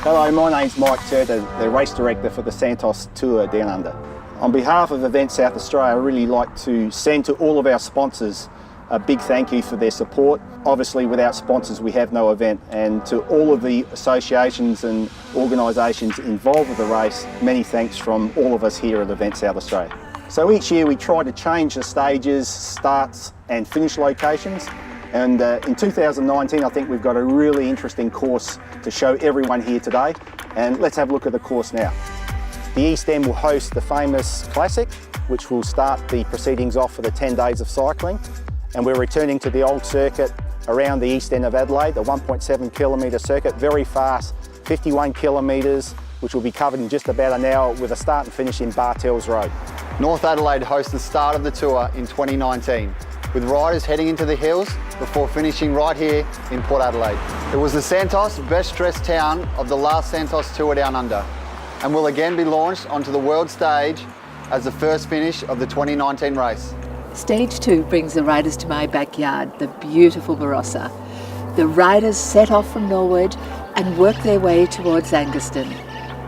Hello, my name's Mike Turtur, the Race Director for the Santos Tour Down Under. On behalf of Event South Australia, I really like to send to all of our sponsors a big thank you for their support. Obviously, without sponsors, we have no event. And to all of the associations and organisations involved with the race, many thanks from all of us here at Event South Australia. So each year we try to change the stages, starts and finish locations. And in 2019, I think we've got a really interesting course to show everyone here today. And let's have a look at the course now. The East End will host the famous Classic, which will start the proceedings off for the 10 days of cycling. And we're returning to the old circuit around the East End of Adelaide, the 1.7 kilometre circuit, very fast, 51 kilometres, which will be covered in just about an hour with a start and finish in Bartels Road. North Adelaide hosts the start of the tour in 2019, with riders heading into the hills before finishing right here in Port Adelaide. It was the Santos best dressed town of the last Santos Tour Down Under, and will again be launched onto the world stage as the first finish of the 2019 race. Stage 2 brings the riders to my backyard, the beautiful Barossa. The riders set off from Norwood and work their way towards Anguston.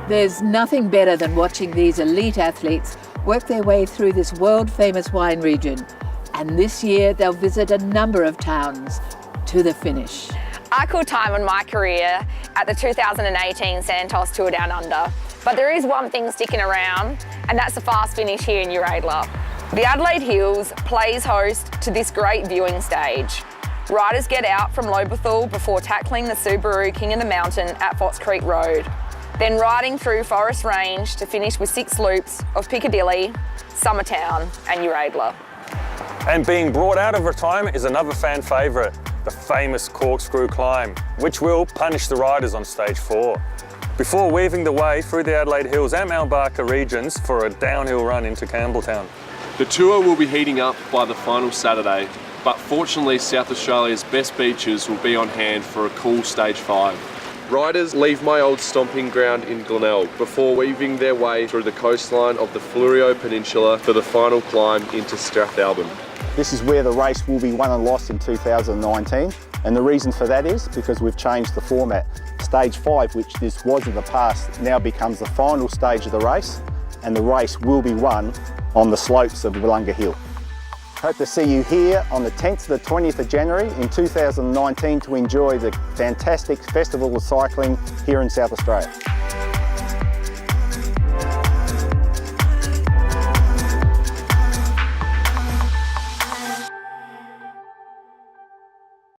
There's nothing better than watching these elite athletes work their way through this world-famous wine region. And this year they'll visit a number of towns to the finish. I call time on my career at the 2018 Santos Tour Down Under, but there is one thing sticking around, and that's the fast finish here in Uradla. The Adelaide Hills plays host to this great viewing stage. Riders get out from Lobethal before tackling the Subaru King of the Mountain at Fox Creek Road, then riding through Forest Range to finish with 6 loops of Piccadilly, Summertown and Uradla. And being brought out of retirement is another fan favourite, the famous corkscrew climb, which will punish the riders on stage 4, before weaving the way through the Adelaide Hills and Mount Barker regions for a downhill run into Campbelltown. The tour will be heating up by the final Saturday, but fortunately South Australia's best beaches will be on hand for a cool stage 5. Riders leave my old stomping ground in Glenelg before weaving their way through the coastline of the Fleurieu Peninsula for the final climb into Strathalbyn. This is where the race will be won and lost in 2019. And the reason for that is because we've changed the format. Stage 5, which this was in the past, now becomes the final stage of the race, and the race will be won on the slopes of Willunga Hill. Hope to see you here on the 10th to the 20th of January in 2019 to enjoy the fantastic Festival of Cycling here in South Australia.